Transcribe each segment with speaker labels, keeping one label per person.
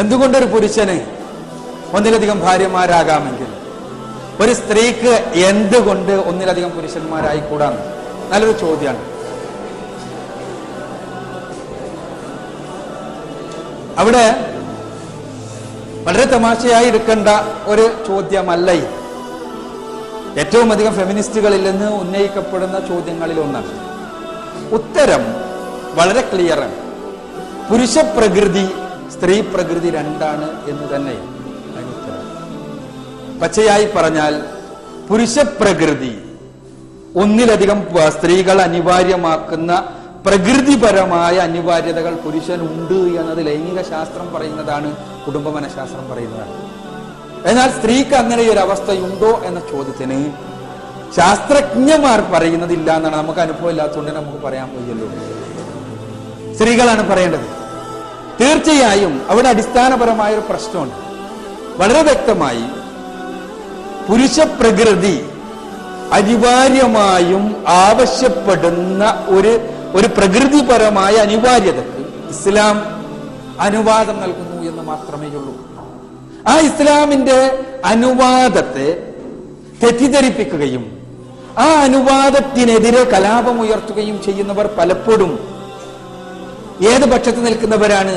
Speaker 1: എന്തുകൊണ്ടൊരു പുരുഷന് ഒന്നിലധികം ഭാര്യമാരാകാമെങ്കിൽ ഒരു സ്ത്രീക്ക് എന്തുകൊണ്ട് ഒന്നിലധികം പുരുഷന്മാരായിക്കൂടാന്ന് നല്ലൊരു ചോദ്യമാണ്. അവിടെ വളരെ തമാശയായി എടുക്കേണ്ട ഒരു ചോദ്യമല്ല ഇത്. ഏറ്റവും അധികം ഫെമിനിസ്റ്റുകളിൽ നിന്ന് ഉന്നയിക്കപ്പെടുന്ന ചോദ്യങ്ങളിൽ ഒന്നാണ്. ഉത്തരം വളരെ ക്ലിയറാണ്. പുരുഷ പ്രകൃതി സ്ത്രീ പ്രകൃതി രണ്ടാണ് എന്ന് തന്നെ അതിന് ഉത്തരം. പച്ചയായി പറഞ്ഞാൽ പുരുഷ പ്രകൃതി ഒന്നിലധികം സ്ത്രീകൾ അനിവാര്യമാക്കുന്ന പ്രകൃതിപരമായ അനിവാര്യതകൾ പുരുഷനുണ്ട് എന്നത് ലൈംഗിക ശാസ്ത്രം പറയുന്നതാണ്, കുടുംബ മനഃശാസ്ത്രം പറയുന്നതാണ്. എന്നാൽ സ്ത്രീക്ക് അങ്ങനെ ഒരു അവസ്ഥയുണ്ടോ എന്ന ചോദ്യത്തിന് ശാസ്ത്രജ്ഞന്മാർ പറയുന്നതില്ല എന്നാണ്. നമുക്ക് അനുഭവം ഇല്ലാത്തതുകൊണ്ട് നമുക്ക് പറയാൻ വയ്യല്ലോ, സ്ത്രീകളാണ് പറയേണ്ടത്. തീർച്ചയായും അവിടെ അടിസ്ഥാനപരമായ ഒരു പ്രശ്നമുണ്ട്. വളരെ വ്യക്തമായി പുരുഷ പ്രകൃതി അനിവാര്യമായും ആവശ്യപ്പെടുന്ന ഒരു പ്രകൃതിപരമായ അനിവാര്യതക്ക് ഇസ്ലാം അനുവാദം നൽകുന്നു എന്ന് മാത്രമേ ഉള്ളൂ. ആ ഇസ്ലാമിന്റെ അനുവാദത്തെ തെറ്റിദ്ധരിപ്പിക്കുകയും ആ അനുവാദത്തിനെതിരെ കലാപമുയർത്തുകയും ചെയ്യുന്നവർ പലപ്പോഴും ഏത് പക്ഷത്ത് നിൽക്കുന്നവരാണ്?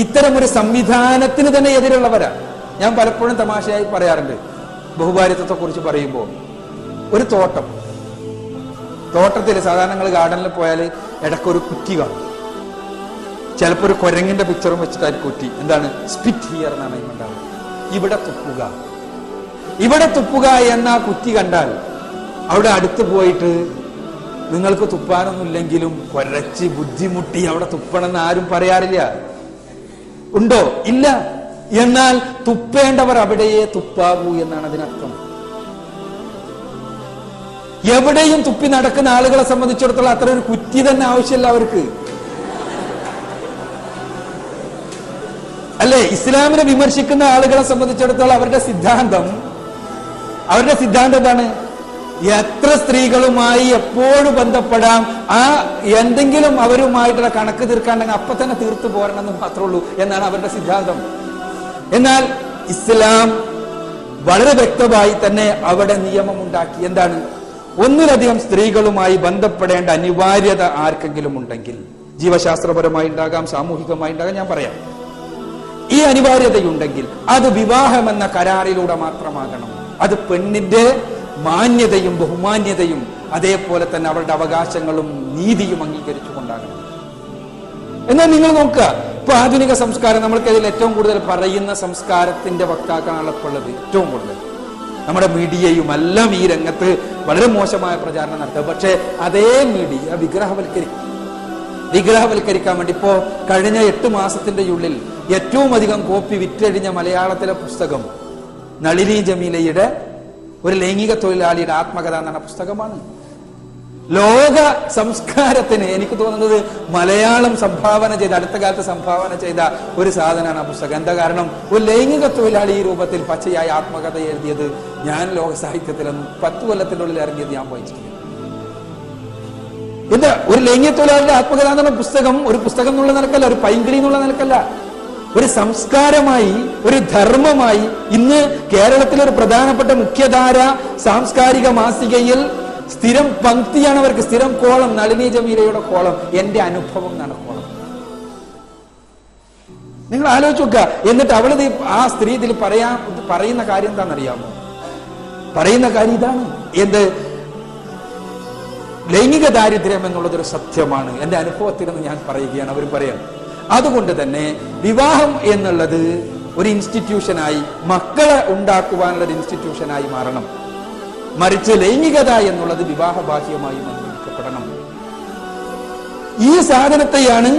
Speaker 1: ഇത്തരമൊരു സംവിധാനത്തിന് തന്നെ എതിരുള്ളവരാണ്. ഞാൻ പലപ്പോഴും തമാശയായി പറയാറുണ്ട്, ബഹുഭാര്യത്വത്തെ കുറിച്ച് പറയുമ്പോൾ ഒരു തോട്ടത്തിൽ സാധാരണ നിങ്ങൾ ഗാർഡനിൽ പോയാൽ ഇടയ്ക്കൊരു കുറ്റി കാണും. ചിലപ്പോൾ ഒരു കുരങ്ങിന്റെ പിക്ചറും വെച്ചിട്ടായിരിക്കും കുറ്റി. എന്താണ്? സ്പിറ്റ് ഹിയർ എന്നാണ് ഉണ്ടാവുക. ഇവിടെ തുപ്പുക എന്ന കുറ്റി കണ്ടാൽ അവിടെ അടുത്ത് പോയിട്ട് നിങ്ങൾക്ക് തുപ്പാനൊന്നുമില്ലെങ്കിലും കുരച്ച് ബുദ്ധിമുട്ടി അവിടെ തുപ്പണമെന്ന് ആരും പറയാറില്ല. ഉണ്ടോ? ഇല്ല. എന്നാൽ തുപ്പേണ്ടവർ അവിടെയേ തുപ്പാവൂ എന്നാണ് അതിനർത്ഥം. എവിടെയും തുപ്പി നടക്കുന്ന ആളുകളെ സംബന്ധിച്ചിടത്തോളം അത്ര ഒരു കുറ്റി തന്നെ ആവശ്യമില്ല അവർക്ക്, അല്ലെ? ഇസ്ലാമിനെ വിമർശിക്കുന്ന ആളുകളെ സംബന്ധിച്ചിടത്തോളം അവരുടെ സിദ്ധാന്തം എന്താണ്? എത്ര സ്ത്രീകളുമായി എപ്പോഴും ബന്ധപ്പെടാം, ആ എന്തെങ്കിലും അവരുമായിട്ടുള്ള കണക്ക് തീർക്കാണ്ടെങ്കിൽ അപ്പൊ തന്നെ തീർത്തു പോരണമെന്ന് മാത്രമേ ഉള്ളൂ എന്നാണ് അവരുടെ സിദ്ധാന്തം. എന്നാൽ ഇസ്ലാം വളരെ വ്യക്തമായി തന്നെ അവിടെ നിയമമുണ്ടാക്കി. എന്താണ്? ഒന്നിലധികം സ്ത്രീകളുമായി ബന്ധപ്പെടേണ്ട അനിവാര്യത ആർക്കെങ്കിലും ഉണ്ടെങ്കിൽ, ജീവശാസ്ത്രപരമായി ഉണ്ടാകാം, സാമൂഹികമായി ഉണ്ടാകാം, ഞാൻ പറയാം, ഈ അനിവാര്യതയുണ്ടെങ്കിൽ അത് വിവാഹം എന്ന കരാറിലൂടെ മാത്രമാകണം. അത് പെണ്ണിന്റെ മാന്യതയും ബഹുമാന്യതയും അതേപോലെ തന്നെ അവരുടെ അവകാശങ്ങളും നീതിയും അംഗീകരിച്ചുകൊണ്ടാകണം. എന്നാൽ നിങ്ങൾ നോക്കുക, ഇപ്പൊ ആധുനിക സംസ്കാരം, നമ്മൾക്കതിൽ ഏറ്റവും കൂടുതൽ പറയുന്ന സംസ്കാരത്തിന്റെ വക്താക്കളാണ് ഇപ്പോൾ ഉള്ളത്. ഏറ്റവും കൂടുതൽ നമ്മുടെ മീഡിയയും എല്ലാം ഈ രംഗത്ത് വളരെ മോശമായ പ്രചാരണം നടത്തുക. പക്ഷേ അതേ മീഡിയ വിഗ്രഹവൽക്കരിക്കാൻ വേണ്ടി ഇപ്പോ കഴിഞ്ഞ 8 മാസത്തിന്റെ ഉള്ളിൽ ഏറ്റവും അധികം കോപ്പി വിറ്റഴിഞ്ഞ മലയാളത്തിലെ പുസ്തകം നളിനി ജമീലയുടെ ഒരു ലൈംഗിക തൊഴിലാളിയുടെ ആത്മകഥ എന്ന പുസ്തകമാണ്. ലോക സംസ്കാരത്തിന് എനിക്ക് തോന്നുന്നത് മലയാളം അടുത്ത കാലത്ത് സംഭാവന ചെയ്ത ഒരു സാധനമാണ് ആ പുസ്തകം. എന്താ കാരണം? ഒരു ലൈംഗിക തൊഴിലാളി ഈ രൂപത്തിൽ പച്ചയായ ആത്മകഥ എഴുതിയത് ഞാൻ ലോക സാഹിത്യത്തിലൊന്നും 10 കൊല്ലത്തിനുള്ളിൽ ഇറങ്ങിയത് ഞാൻ വായിച്ചിട്ടില്ല. എന്താ ഒരു ലൈംഗിക തൊഴിലാളിയുടെ ആത്മകഥ എന്നുള്ള പുസ്തകം ഒരു പുസ്തകം എന്നുള്ള നിലക്കല്ല, ഒരു പൈങ്കിളി എന്നുള്ള നിലക്കല്ല, ഒരു സംസ്കാരമായി, ഒരു ധർമ്മമായി ഇന്ന് കേരളത്തിലെ ഒരു പ്രധാനപ്പെട്ട മുഖ്യധാര സാംസ്കാരിക മാസികയിൽ സ്ഥിരം പങ്ക്തിയാണ് അവർക്ക്, സ്ഥിരം കോളം നളിനി ജമീലയുടെ കോളം, എന്റെ അനുഭവം എന്നാണ് കോളം. നിങ്ങൾ ആലോചിച്ച് നോക്കുക. എന്നിട്ട് അവളത് ആ സ്ത്രീ ഇതിൽ പറയുന്ന കാര്യം എന്താണെന്നറിയാമോ? പറയുന്ന കാര്യം ഇതാണ്, എന്ത്? ലൈംഗിക ദാരിദ്ര്യം എന്നുള്ളതൊരു സത്യമാണ്, എന്റെ അനുഭവത്തിൽ നിന്ന് ഞാൻ പറയുകയാണ്. അവർ പറയാം, അതുകൊണ്ട് തന്നെ വിവാഹം എന്നുള്ളത് ഒരു ഇൻസ്റ്റിറ്റ്യൂഷനായി, മക്കളെ ഉണ്ടാക്കുവാനുള്ള ഒരു ഇൻസ്റ്റിറ്റ്യൂഷനായി മാറണം. മറിച്ച് ലൈംഗികത എന്നുള്ളത് വിവാഹബാഹ്യമായി നിർവഹിക്കപ്പെടണം. ഈ സാധനത്തെയാണ്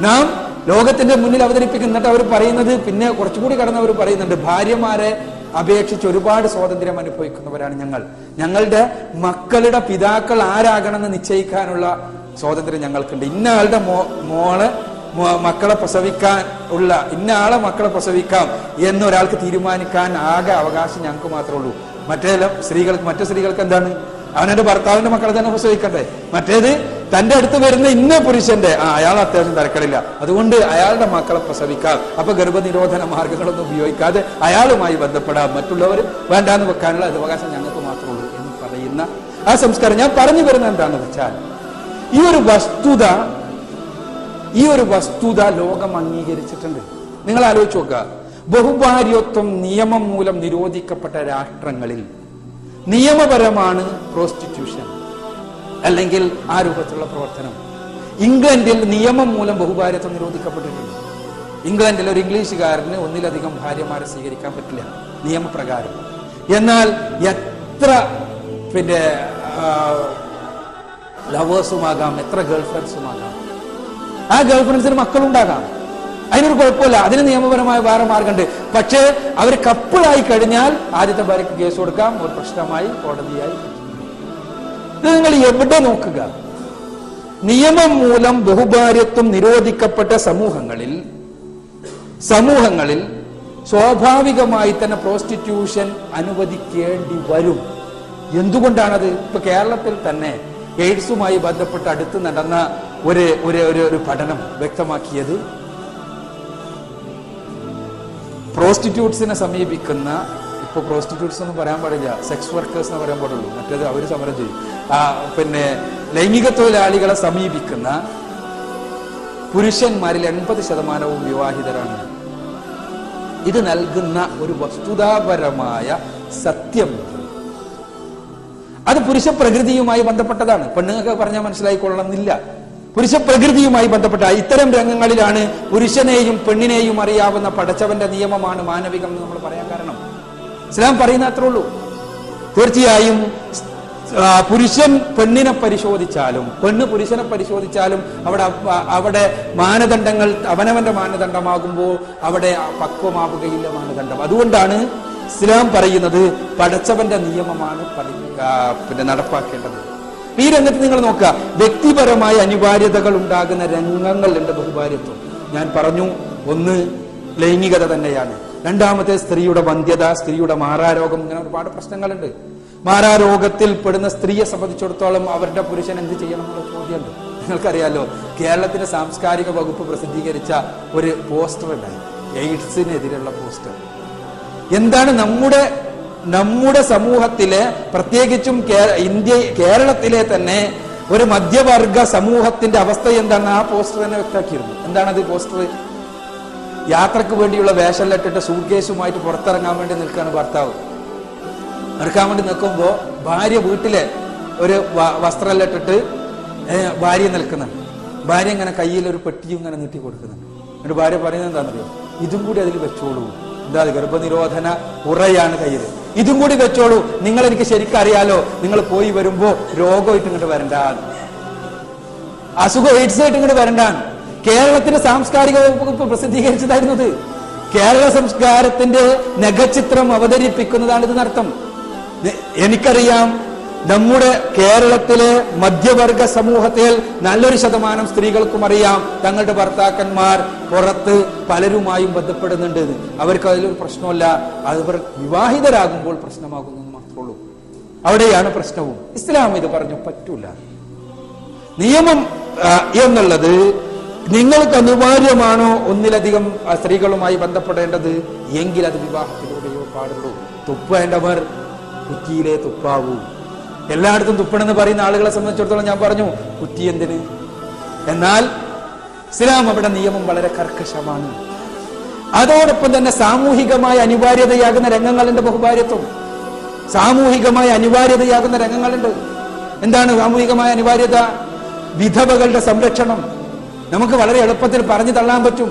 Speaker 1: നാം ലോകത്തിന്റെ മുന്നിൽ അവതരിപ്പിക്കുന്നിട്ട് അവർ പറയുന്നത്. പിന്നെ കുറച്ചുകൂടി കടന്നവർ പറയുന്നുണ്ട്, ഭാര്യമാരെ അപേക്ഷിച്ച് ഒരുപാട് സ്വാതന്ത്ര്യം അനുഭവിക്കുന്നവരാണ് ഞങ്ങൾ. ഞങ്ങളുടെ മക്കളുടെ പിതാക്കൾ ആരാകണമെന്ന് നിശ്ചയിക്കാനുള്ള സ്വാതന്ത്ര്യം ഞങ്ങൾക്കുണ്ട്. ഇന്ന ആളുടെ മക്കളെ പ്രസവിക്കാൻ ഉള്ള ഇന്ന ആളെ മക്കളെ പ്രസവിക്കാം എന്നൊരാൾക്ക് തീരുമാനിക്കാൻ ആകെ അവകാശം ഞങ്ങൾക്ക് മാത്രമേ ഉള്ളൂ. മറ്റു സ്ത്രീകൾക്ക് എന്താണ്? അവനെന്റെ ഭർത്താവിന്റെ മക്കളെ തന്നെ പ്രസവിക്കട്ടെ. മറ്റേത് തന്റെ അടുത്ത് വരുന്ന ഇന്ന പുരുഷന്റെ അയാൾ അത്യാവശ്യം തരക്കടില്ല, അതുകൊണ്ട് അയാളുടെ മക്കളെ പ്രസവിക്കാം, അപ്പൊ ഗർഭനിരോധന മാർഗങ്ങളൊന്നും ഉപയോഗിക്കാതെ അയാളുമായി ബന്ധപ്പെടാം, മറ്റുള്ളവർ വേണ്ടാന്ന് വെക്കാനുള്ള അവകാശം ഞങ്ങൾക്ക് മാത്രമേ ഉള്ളൂ എന്ന് പറയുന്ന ആ സംസ്കാരം. ഞാൻ പറഞ്ഞു വരുന്നത് എന്താണെന്ന് വെച്ചാൽ, ഈ ഒരു വസ്തുത ലോകം അംഗീകരിച്ചിട്ടുണ്ട്. നിങ്ങൾ ആലോചിച്ച് നോക്കുക, ബഹുഭാര്യത്വം നിയമം മൂലം നിരോധിക്കപ്പെട്ട രാഷ്ട്രങ്ങളിൽ നിയമപരമാണ് പ്രോസ്റ്റിറ്റ്യൂഷൻ, അല്ലെങ്കിൽ ആ രൂപത്തിലുള്ള പ്രവർത്തനം. ഇംഗ്ലണ്ടിൽ നിയമം മൂലം ബഹുഭാര്യത്വം നിരോധിക്കപ്പെട്ടിട്ടുണ്ട്. ഇംഗ്ലണ്ടിൽ ഒരു ഇംഗ്ലീഷുകാരന് ഒന്നിലധികം ഭാര്യമാരെ സ്വീകരിക്കാൻ പറ്റില്ല നിയമപ്രകാരം. എന്നാൽ എത്ര ലവേഴ്സുമാകാം, എത്ര ഗേൾ ഫ്രണ്ട്സുമാകാം, ആ ഗേൾ ഫ്രണ്ട്സിന് മക്കളുണ്ടാകാം, അതിനൊരു കുഴപ്പമില്ല, അതിന് നിയമപരമായ വേറെ മാർഗമുണ്ട്. പക്ഷേ അവർ കപ്പിളായി കഴിഞ്ഞാൽ ആദ്യത്തെ ഭാര്യയ്ക്ക് കേസ് കൊടുക്കാം, ഒരു പ്രശ്നമായി കോടതിയായി. ഇത് നിങ്ങൾ എവിടെ നോക്കുക, നിയമം മൂലം ബഹുഭാര്യത്വം നിരോധിക്കപ്പെട്ട സമൂഹങ്ങളിൽ സ്വാഭാവികമായി തന്നെ പ്രോസ്റ്റിറ്റ്യൂഷൻ അനുവദിക്കേണ്ടി വരും. എന്തുകൊണ്ടാണത്? ഇപ്പൊ കേരളത്തിൽ തന്നെ എയ്ഡ്സുമായി ബന്ധപ്പെട്ട് അടുത്ത് നടന്ന ഒരു പഠനം വ്യക്തമാക്കിയത്, പ്രോസ്റ്റിറ്റ്യൂട്ട്സിനെ സമീപിക്കുന്ന, ഇപ്പൊ പ്രോസ്റ്റിറ്റ്യൂട്ട്സ് എന്ന് പറയാൻ പാടില്ല, സെക്സ് വർക്കേഴ്സ് എന്ന് പറയാൻ പാടുള്ളൂ, മറ്റേത് അവർ സമരം ചെയ്യും, ലൈംഗിക തൊഴിലാളികളെ സമീപിക്കുന്ന പുരുഷന്മാരിൽ 80% വിവാഹിതരാണ്. ഇത് നൽകുന്ന ഒരു വസ്തുതാപരമായ സത്യം. അത് പുരുഷ പ്രകൃതിയുമായി ബന്ധപ്പെട്ടതാണ്. പെണ്ണുങ്ങൾക്ക് പറഞ്ഞാൽ മനസ്സിലായിക്കൊള്ളണമെന്നില്ല. പുരുഷ പ്രകൃതിയുമായി ബന്ധപ്പെട്ട ഇത്തരം രംഗങ്ങളിലാണ് പുരുഷനെയും പെണ്ണിനെയും അറിയാവുന്ന പടച്ചവന്റെ നിയമമാണ് മാനവികം എന്ന് നമ്മൾ പറയാൻ കാരണം. ഇസ്ലാം പറയുന്ന അത്രേ ഉള്ളൂ. തീർച്ചയായും പുരുഷൻ പെണ്ണിനെ പരിശോധിച്ചാലും പെണ്ണ് പുരുഷനെ പരിശോധിച്ചാലും അവിടെ മാനദണ്ഡങ്ങൾ അവനവന്റെ മാനദണ്ഡമാകുമ്പോൾ അവിടെ പക്വമാവുകയില്ല മാനദണ്ഡം. അതുകൊണ്ടാണ് ഇസ്ലാം പറയുന്നത് പടച്ചവന്റെ നിയമമാണ് നടപ്പാക്കേണ്ടത്. ഈ രംഗത്ത് നിങ്ങൾ നോക്കുക, വ്യക്തിപരമായ അനിവാര്യതകൾ ഉണ്ടാകുന്ന രംഗങ്ങളുണ്ട് ബഹുഭാര്യത്വം. ഞാൻ പറഞ്ഞു, ഒന്ന് ലൈംഗികത തന്നെയാണ്. രണ്ടാമത്തെ സ്ത്രീയുടെ വന്ധ്യത, സ്ത്രീയുടെ മാറാരോഗം, ഇങ്ങനെ ഒരുപാട് പ്രശ്നങ്ങളുണ്ട്. മാറാരോഗത്തിൽ പെടുന്ന സ്ത്രീയെ സംബന്ധിച്ചിടത്തോളം അവരുടെ പുരുഷൻ എന്ത് ചെയ്യണം എന്നുള്ള ചോദ്യമുണ്ട്. നിങ്ങൾക്കറിയാലോ, കേരളത്തിന്റെ സാംസ്കാരിക വകുപ്പ് പ്രസിദ്ധീകരിച്ച ഒരു പോസ്റ്റർ ഉണ്ടായി, എയ്ഡ്സിനെതിരെയുള്ള പോസ്റ്റർ. എന്താണ് നമ്മുടെ സമൂഹത്തിലെ, പ്രത്യേകിച്ചും കേരളത്തിലെ തന്നെ ഒരു മധ്യവർഗ സമൂഹത്തിന്റെ അവസ്ഥ എന്താണ് ആ പോസ്റ്റർ തന്നെ വ്യക്തമാക്കിയിരുന്നു. എന്താണത് പോസ്റ്റർ? യാത്രക്ക് വേണ്ടിയുള്ള വേഷമിട്ടിട്ട് സൂട്ട്കേസുമായിട്ട് പുറത്തിറങ്ങാൻ വേണ്ടി നിൽക്കുകയാണ് ഭർത്താവ്. നിൽക്കാൻ വേണ്ടി നിൽക്കുമ്പോൾ ഭാര്യ വീട്ടിലെ ഒരു വസ്ത്രമിട്ടിട്ട് ഭാര്യ നിൽക്കുന്നുണ്ട്. ഭാര്യ ഇങ്ങനെ കയ്യിൽ ഒരു പെട്ടിയും ഇങ്ങനെ നീട്ടി കൊടുക്കുന്നുണ്ട്. എന്നിട്ട് ഭാര്യ പറയുന്നത് എന്താണെന്നറിയോ? ഇതും കൂടി അതിൽ വെച്ചോളൂ. എന്താ, ഗർഭനിരോധന ഉറയാണ് കയ്യിൽ, ഇതും കൂടി വെച്ചോളൂ. നിങ്ങൾ എനിക്ക് ശരിക്കും അറിയാലോ, നിങ്ങൾ പോയി വരുമ്പോ രോഗമായിട്ട് ഇങ്ങോട്ട് വരണ്ട, അസുഖം എയ്ഡ്സ് ആയിട്ട് ഇങ്ങോട്ട് വരണ്ടാണ്. കേരളത്തിന്റെ സാംസ്കാരിക വകുപ്പ് പ്രസിദ്ധീകരിച്ചതായിരുന്നത്. കേരള സംസ്കാരത്തിന്റെ നഖചിത്രം അവതരിപ്പിക്കുന്നതാണ് ഇതിനർത്ഥം. എനിക്കറിയാം, നമ്മുടെ കേരളത്തിലെ മധ്യവർഗ സമൂഹത്തിൽ നല്ലൊരു ശതമാനം സ്ത്രീകൾക്കും അറിയാം തങ്ങളുടെ ഭർത്താക്കന്മാർ പുറത്ത് പലരുമായും ബന്ധപ്പെടുന്നുണ്ട്. അവർക്ക് അതിലൊരു പ്രശ്നമല്ല, അവർ വിവാഹിതരാകുമ്പോൾ പ്രശ്നമാകുന്നു മാത്രമേ ഉള്ളൂ. അവിടെയാണ് പ്രശ്നവും. ഇസ്ലാം ഇത് പറഞ്ഞു പറ്റൂല. നിയമം എന്നുള്ളത് നിങ്ങൾക്ക് അനിവാര്യമാണോ ഒന്നിലധികം സ്ത്രീകളുമായി ബന്ധപ്പെടേണ്ടത് എങ്കിൽ അത് വിവാഹത്തിലൂടെയോ പാടുള്ളൂ. തുപ്പേണ്ടവർ കുറ്റിയിലെ തുപ്പാവൂ. എല്ലായിടത്തും തുപ്പണമെന്ന് പറയുന്ന ആളുകളെ സംബന്ധിച്ചിടത്തോളം ഞാൻ പറഞ്ഞു, കുറ്റി എന്തിന്? എന്നാൽ ഇസ്ലാം അവിടെ നിയമം വളരെ കർക്കശമാണ്. അതോടൊപ്പം തന്നെ സാമൂഹികമായ അനിവാര്യതയാകുന്ന രംഗങ്ങളുണ്ട് ബഹുഭാര്യത്വം. സാമൂഹികമായ അനിവാര്യതയാകുന്ന രംഗങ്ങളുണ്ട്. എന്താണ് സാമൂഹികമായ അനിവാര്യത? വിധവകളുടെ സംരക്ഷണം നമുക്ക് വളരെ എളുപ്പത്തിൽ പറഞ്ഞു തള്ളാൻ പറ്റും.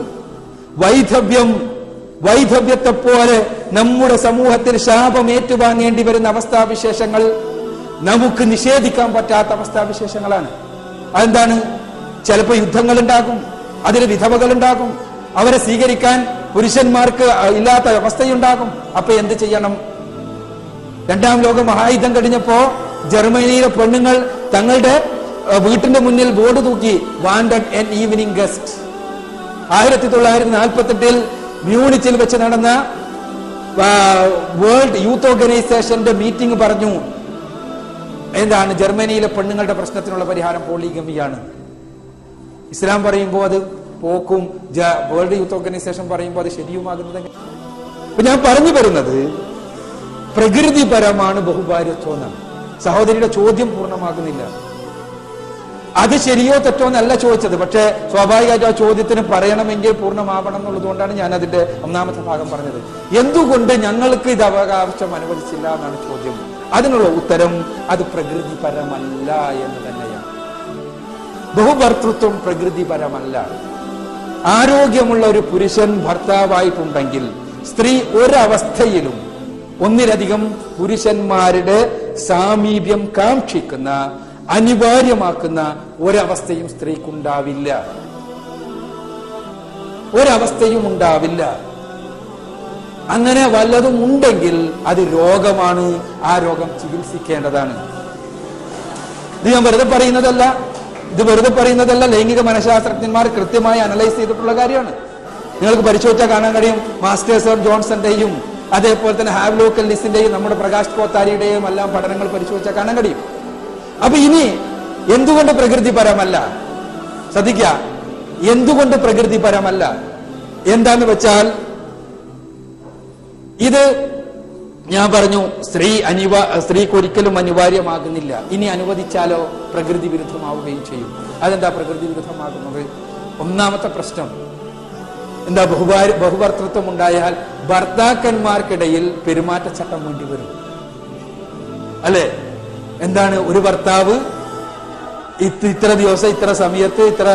Speaker 1: വൈധവ്യത്തെ പോലെ നമ്മുടെ സമൂഹത്തിൽ ശാപം ഏറ്റുവാങ്ങേണ്ടി വരുന്ന അവസ്ഥാവിശേഷങ്ങൾ നമുക്ക് നിഷേധിക്കാൻ പറ്റാത്ത അവസ്ഥാവിശേഷങ്ങളാണ്. അതെന്താണ്? ചിലപ്പോൾ യുദ്ധങ്ങൾ ഉണ്ടാകും, അതിൽ വിധവകൾ ഉണ്ടാകും, അവരെ സ്വീകരിക്കാൻ പുരുഷന്മാർക്ക് ഇല്ലാത്ത അവസ്ഥയുണ്ടാകും. അപ്പൊ എന്ത് ചെയ്യണം? രണ്ടാം ലോക മഹായുദ്ധം കഴിഞ്ഞപ്പോ ജർമ്മനിയിലെ പെണ്ണുങ്ങൾ തങ്ങളുടെ വീട്ടിന്റെ മുന്നിൽ ബോർഡ് തൂക്കി, വാണ്ടഡ് എൻ ഈവനിങ് ഗസ്റ്റ്. 1948 മ്യൂണിച്ചിൽ വെച്ച് നടന്ന വേൾഡ് യൂത്ത് ഓർഗനൈസേഷന്റെ മീറ്റിംഗ് പറഞ്ഞു, എന്താണ് ജർമ്മനിയിലെ പെണ്ണുങ്ങളുടെ പ്രശ്നത്തിനുള്ള പരിഹാരം പോളിഗമിയാണ്. ഇസ്ലാം പറയുമ്പോൾ അത് പോക്കും, വേൾഡ് യൂത്ത് ഓർഗനൈസേഷൻ പറയുമ്പോൾ അത് ശരിയുമാകുന്നത്. അപ്പൊ ഞാൻ പറഞ്ഞു വരുന്നത് പ്രകൃതിപരമാണ് ബഹുഭാര്യത്വം എന്നാണ്. സഹോദരിയുടെ ചോദ്യം പൂർണ്ണമാകുന്നില്ല. അത് ശരിയോ തെറ്റോ എന്നല്ല ചോദിച്ചത്, പക്ഷെ സ്വാഭാവികമായിട്ട് ആ ചോദ്യത്തിന് പറയണമെങ്കിൽ പൂർണ്ണമാവണം എന്നുള്ളതുകൊണ്ടാണ് ഞാൻ അതിന്റെ ഒന്നാമത്തെ ഭാഗം പറഞ്ഞത്. എന്തുകൊണ്ട് ഞങ്ങൾക്ക് ഇത് അവകാശം അനുവദിച്ചില്ല എന്നാണ് ചോദ്യം. അതിനുള്ള ഉത്തരം അത് പ്രകൃതിപരമല്ല എന്ന് തന്നെയാണ്. ബഹുഭർത്തൃത്വം പ്രകൃതിപരമല്ല. ആരോഗ്യമുള്ള ഒരു പുരുഷൻ ഭർത്താവായിട്ടുണ്ടെങ്കിൽ സ്ത്രീ ഒരവസ്ഥയിലും ഒന്നിലധികം പുരുഷന്മാരുടെ സാമീപ്യം കാക്ഷിക്കുന്ന, അനിവാര്യമാക്കുന്ന ഒരവസ്ഥയും സ്ത്രീക്കുണ്ടാവില്ല. ഒരവസ്ഥയും ഉണ്ടാവില്ല. അങ്ങനെ വല്ലതും ഉണ്ടെങ്കിൽ അത് രോഗമാണ്. ആ രോഗം ചികിത്സിക്കേണ്ടതാണ്. ഇത് ഞാൻ വെറുതെ പറയുന്നതല്ല. ലൈംഗിക മനഃശാസ്ത്രജ്ഞന്മാർ കൃത്യമായി അനലൈസ് ചെയ്തിട്ടുള്ള കാര്യമാണ്. നിങ്ങൾക്ക് പരിശോധിച്ചാൽ കാണാൻ കഴിയും. മാസ്റ്റേഴ്സ് ജോൺസന്റെയും അതേപോലെ തന്നെ ഹാവ്ലോക്ക് എല്ലിസിന്റെയും നമ്മുടെ പ്രകാശ് കോത്താരിയുടെയും എല്ലാം പഠനങ്ങൾ പരിശോധിച്ചാൽ കാണാൻ കഴിയും. അപ്പൊ ഇനി എന്തുകൊണ്ട് പ്രകൃതിപരമല്ല? ശ്രദ്ധിക്കുക, എന്തുകൊണ്ട് പ്രകൃതിപരമല്ല എന്താന്ന് വെച്ചാൽ, ഇത് ഞാൻ പറഞ്ഞു സ്ത്രീക്ക് ഒരിക്കലും അനിവാര്യമാകുന്നില്ല. ഇനി അനുവദിച്ചാലോ പ്രകൃതി വിരുദ്ധമാവുകയും ചെയ്യും. അതെന്താ പ്രകൃതി വിരുദ്ധമാകുന്നത്? ഒന്നാമത്തെ പ്രശ്നം എന്താ? ബഹുഭർത്തൃത്വം ഉണ്ടായാൽ ഭർത്താക്കന്മാർക്കിടയിൽ പെരുമാറ്റച്ചട്ടം വേണ്ടി വരും, അല്ലെ? എന്താണ്? ഒരു ഭർത്താവ് ഇത്ര ദിവസം ഇത്ര സമയത്ത് ഇത്ര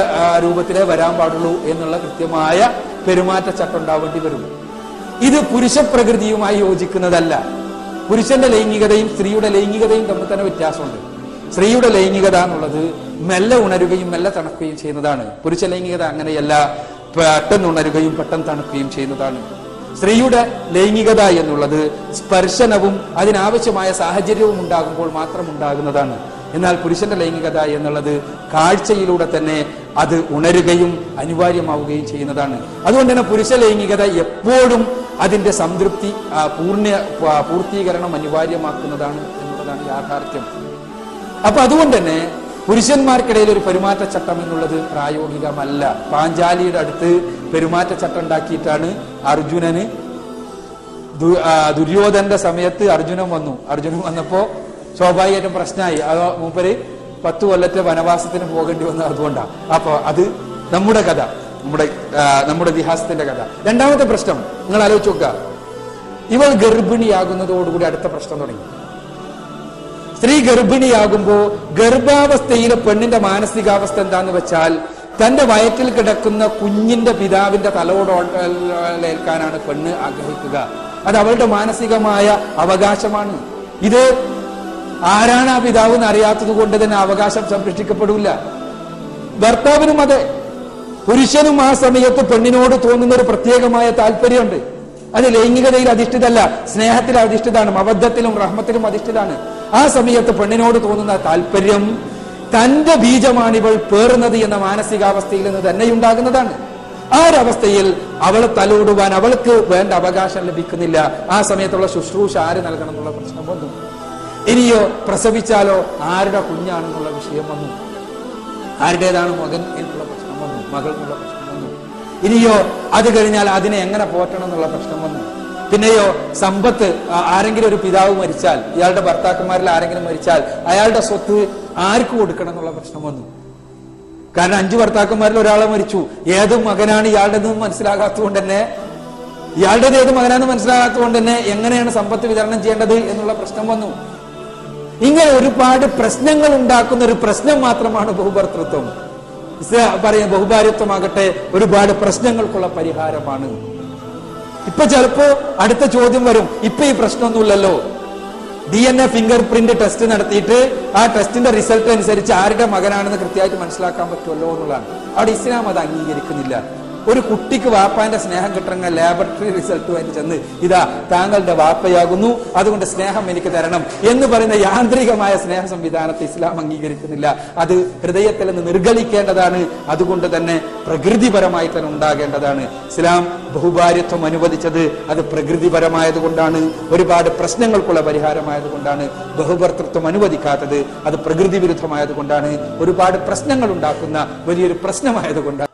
Speaker 1: രൂപത്തിലേ വരാൻ പാടുള്ളൂ എന്നുള്ള കൃത്യമായ പെരുമാറ്റച്ചട്ടം ഉണ്ടാവേണ്ടി വരും. ഇത് പുരുഷ പ്രകൃതിയുമായി യോജിക്കുന്നതല്ല. പുരുഷന്റെ ലൈംഗികതയും സ്ത്രീയുടെ ലൈംഗികതയും തമ്മിൽ തന്നെ വ്യത്യാസമുണ്ട്. സ്ത്രീയുടെ ലൈംഗികത എന്നുള്ളത് മെല്ലെ ഉണരുകയും മെല്ലെ തണുക്കുകയും ചെയ്യുന്നതാണ്. പുരുഷ ലൈംഗികത അങ്ങനെയല്ല, പെട്ടെന്ന് ഉണരുകയും പെട്ടെന്ന് തണുക്കുകയും ചെയ്യുന്നതാണ്. സ്ത്രീയുടെ ലൈംഗികത എന്നുള്ളത് സ്പർശനവും അതിനാവശ്യമായ സാഹചര്യവും ഉണ്ടാകുമ്പോൾ മാത്രം ഉണ്ടാകുന്നതാണ്. എന്നാൽ പുരുഷന്റെ ലൈംഗികത എന്നുള്ളത് കാഴ്ചയിലൂടെ തന്നെ അത് ഉണരുകയും അനിവാര്യമാവുകയും ചെയ്യുന്നതാണ്. അതുകൊണ്ട് തന്നെ പുരുഷ ലൈംഗികത എപ്പോഴും അതിന്റെ സംതൃപ്തി പൂർത്തീകരണം അനിവാര്യമാക്കുന്നതാണ് എന്നുള്ളതാണ് യാഥാർത്ഥ്യം. അപ്പൊ അതുകൊണ്ട് തന്നെ പുരുഷന്മാർക്കിടയിൽ ഒരു പെരുമാറ്റച്ചട്ടം എന്നുള്ളത് പ്രായോഗികമല്ല. പാഞ്ചാലിയുടെ അടുത്ത് പെരുമാറ്റച്ചട്ടം ഉണ്ടാക്കിയിട്ടാണ് അർജുനന്, ദുര്യോധന്റെ സമയത്ത് അർജുനൻ വന്നപ്പോ സ്വാഭാവികമായിട്ടും പ്രശ്നമായി. അതോ മൂപ്പര് 10 കൊല്ലത്തെ വനവാസത്തിന് പോകേണ്ടി വന്നത് അതുകൊണ്ടാണ്. അപ്പൊ അത് നമ്മുടെ കഥ, നമ്മുടെ ഇതിഹാസത്തിന്റെ കഥ. രണ്ടാമത്തെ പ്രശ്നം നിങ്ങൾ ആലോചിച്ച് നോക്കുക. ഇവൾ ഗർഭിണിയാകുന്നതോടുകൂടി അടുത്ത പ്രശ്നം തുടങ്ങി. സ്ത്രീ ഗർഭിണിയാകുമ്പോ ഗർഭാവസ്ഥയിലെ പെണ്ണിന്റെ മാനസികാവസ്ഥ എന്താന്ന് വെച്ചാൽ, തന്റെ വയറ്റിൽ കിടക്കുന്ന കുഞ്ഞിന്റെ പിതാവിന്റെ തലോടേൽക്കാനാണ് പെണ്ണ് ആഗ്രഹിക്കുക. അത് അവളുടെ മാനസികമായ അവകാശമാണ്. ഇത് ആരാണ് ആ പിതാവ് എന്ന് അറിയാത്തത് കൊണ്ട് തന്നെ അവകാശം സംരക്ഷിക്കപ്പെടില്ല. ഭർത്താവിനും അതെ, പുരുഷനും ആ സമയത്ത് പെണ്ണിനോട് തോന്നുന്ന ഒരു പ്രത്യേകമായ താല്പര്യമുണ്ട്. അത് ലൈംഗികതയിൽ അധിഷ്ഠിതല്ല, സ്നേഹത്തിൽ അധിഷ്ഠിതാണ്, മവദ്ദത്തിലും റഹ്മത്തിലും അധിഷ്ഠിതാണ്. ആ സമയത്ത് പെണ്ണിനോട് തോന്നുന്ന താല്പര്യം തന്റെ ബീജമാണിവൾ പേറുന്നത് എന്ന മാനസികാവസ്ഥയിൽ നിന്ന് തന്നെ ഉണ്ടാകുന്നതാണ്. ആ ഒരവസ്ഥയിൽ അവളെ തലോടുവാൻ അവൾക്ക് വേണ്ട അവകാശം ലഭിക്കുന്നില്ല. ആ സമയത്തുള്ള ശുശ്രൂഷ ആര് നൽകണം എന്നുള്ള പ്രശ്നം വന്നു. ഇനിയോ പ്രസവിച്ചാലോ ആരുടെ കുഞ്ഞാണെന്നുള്ള വിഷയം വന്നു. ആരുടേതാണ് മകൻ എന്നുള്ള പ്രശ്നം വന്നു, മകൾ എന്നുള്ള പ്രശ്നം വന്നു. ഇനിയോ അത് കഴിഞ്ഞാൽ അതിനെ എങ്ങനെ പോറ്റണം എന്നുള്ള പ്രശ്നം വന്നു. പിന്നെയോ സമ്പത്ത്, ആരെങ്കിലും ഒരു പിതാവ് മരിച്ചാൽ, ഇയാളുടെ ഭർത്താക്കന്മാരിൽ ആരെങ്കിലും മരിച്ചാൽ അയാളുടെ സ്വത്ത് ആർക്ക് കൊടുക്കണം എന്നുള്ള പ്രശ്നം വന്നു. കാരണം 5 ഭർത്താക്കന്മാരിൽ ഒരാളെ മരിച്ചു, ഏത് മകനാണ് ഇയാളുടേതെന്ന് മനസ്സിലാകാത്തതുകൊണ്ട് തന്നെ, ഇയാളുടേത് ഏത് മകനാണെന്ന് മനസ്സിലാകാത്തതുകൊണ്ട് തന്നെ എങ്ങനെയാണ് സമ്പത്ത് വിതരണം ചെയ്യേണ്ടത് എന്നുള്ള പ്രശ്നം വന്നു. ഇങ്ങനെ ഒരുപാട് പ്രശ്നങ്ങൾ ഉണ്ടാക്കുന്ന ഒരു പ്രശ്നം മാത്രമാണ് ബഹുഭർത്തൃത്വം. പറയാം, ബഹുഭാര്യത്വമാകട്ടെ ഒരുപാട് പ്രശ്നങ്ങൾക്കുള്ള പരിഹാരമാണ്. ഇപ്പൊ ചിലപ്പോ അടുത്ത ചോദ്യം വരും, ഇപ്പൊ ഈ പ്രശ്നമൊന്നുമില്ലല്ലോ, DNA ഫിംഗർ പ്രിന്റ് ടെസ്റ്റ് നടത്തിയിട്ട് ആ ടെസ്റ്റിന്റെ റിസൾട്ട് അനുസരിച്ച് ആരുടെ മകനാണെന്ന് കൃത്യമായിട്ട് മനസ്സിലാക്കാൻ പറ്റുമല്ലോ എന്നുള്ളതാണ്. അവിടെ ഇസ്ലാം അത് അംഗീകരിക്കുന്നില്ല. ഒരു കുട്ടിക്ക് വാപ്പാന്റെ സ്നേഹം കിട്ടണമെങ്കിൽ ലാബറട്ടറി റിസൾട്ടുമായിട്ട് ചെന്ന് ഇതാ താങ്കളുടെ വാപ്പയാകുന്നു, അതുകൊണ്ട് സ്നേഹം എനിക്ക് തരണം എന്ന് പറയുന്ന യാന്ത്രികമായ സ്നേഹ സംവിധാനത്തെ ഇസ്ലാം അംഗീകരിക്കുന്നില്ല. അത് ഹൃദയത്തിൽ നിന്ന് നിർഗളിക്കേണ്ടതാണ്. അതുകൊണ്ട് തന്നെ പ്രകൃതിപരമായി തന്നെ ഉണ്ടാകേണ്ടതാണ്. ഇസ്ലാം ബഹുഭാര്യത്വം അനുവദിച്ചത് അത് പ്രകൃതിപരമായത് കൊണ്ടാണ്, ഒരുപാട് പ്രശ്നങ്ങൾക്കുള്ള പരിഹാരമായത് കൊണ്ടാണ്. ബഹുഭർത്തൃത്വം അനുവദിക്കാത്തത് അത് പ്രകൃതി വിരുദ്ധമായത് കൊണ്ടാണ്, ഒരുപാട് പ്രശ്നങ്ങൾ ഉണ്ടാക്കുന്ന വലിയൊരു പ്രശ്നമായത് കൊണ്ടാണ്.